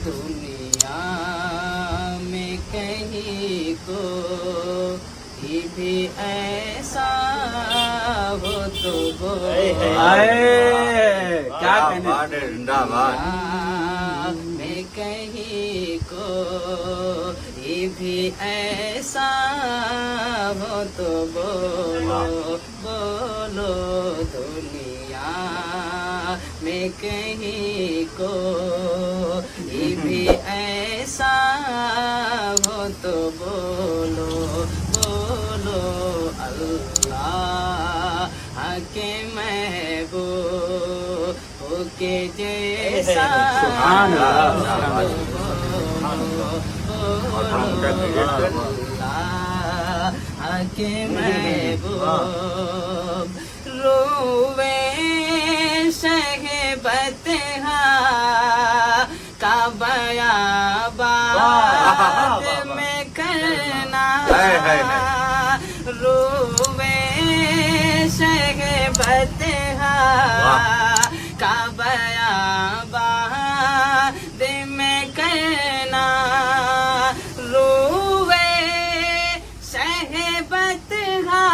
दुनिया में कहीं को भी ऐसा हो तो बोलो क्या कहने जिंदाबाद में कहीं को भी ऐसा हो तो बोलो बोलो दुनिया में कहीं को भी ऐसा हो तो बोलो बोलो अल्लाह के महबूब के जैसा अल्लाह के महबूब रोवे शहबतहा का बयाबाद में करना रोवे शहबतहा का बयाबाद में करना रोवे शहबतहा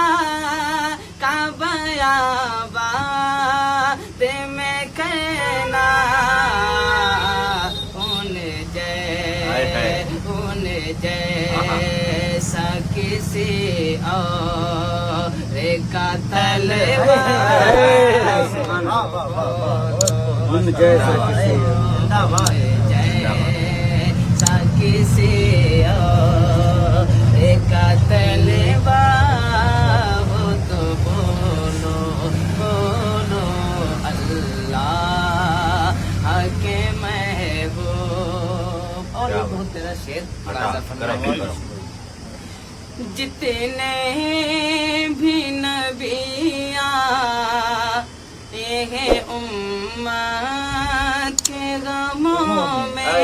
का बयाबाद में करना उन जैसा किसी और का तलवार जैसा किसी और का तलवार हो तो बोलो बोलो अल्लाह के महबूब। और भी बहुत तेरा शेर जितने भी नबिया ये है उम्मत के गमों में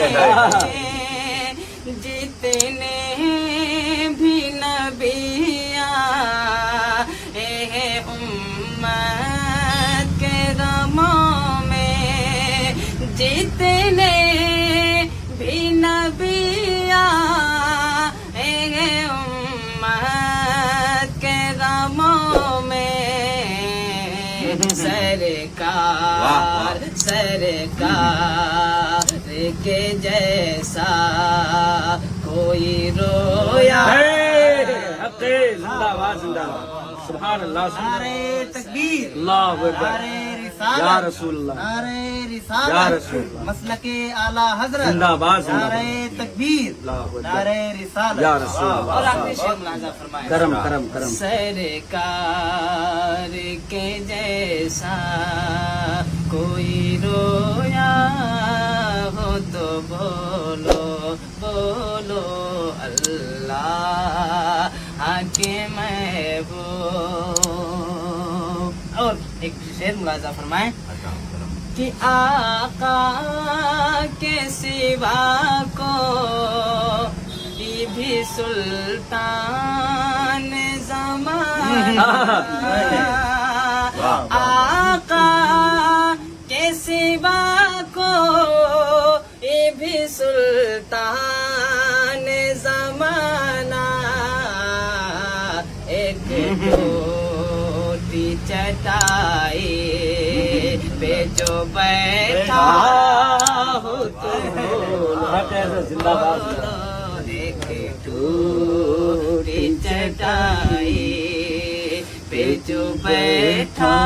जितने भी नबिया ये है उम्मत के गमों में जितने भी नबिया सरकार सरकार के जैसा कोई रोया जिंदाबाद जिंदाबाद सुभान अल्लाह नारे तकबीर अल्लाहु अकबर नारे रिसालत या रसूल अल्लाह नारे या रिसालत रसूल अल्लाह मसलके आला हजरत जिंदाबाद नारे जिंदाबाद तकबीर अल्लाहु अकबर नारे रिसालत या रसूल अल्लाह और आखिरी शेर मुलाजा फरमाए करम करम करम सरकार के जैसा कोई रोया हो तो बोलो बोलो अल्लाह के महबूब। और एक शेर मुलाजा फरमाए कि आका के सिवा को ये भी सुल्तान ज़माना आका के सिवा को ये भी सुल्तान ज़माना एक टूटी चटाई पे जो बैठा हो तो जिंदाबाद एक टूटी चटाई पे जो बैठा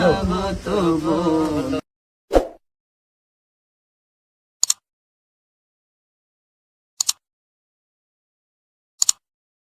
हो तो बोलो।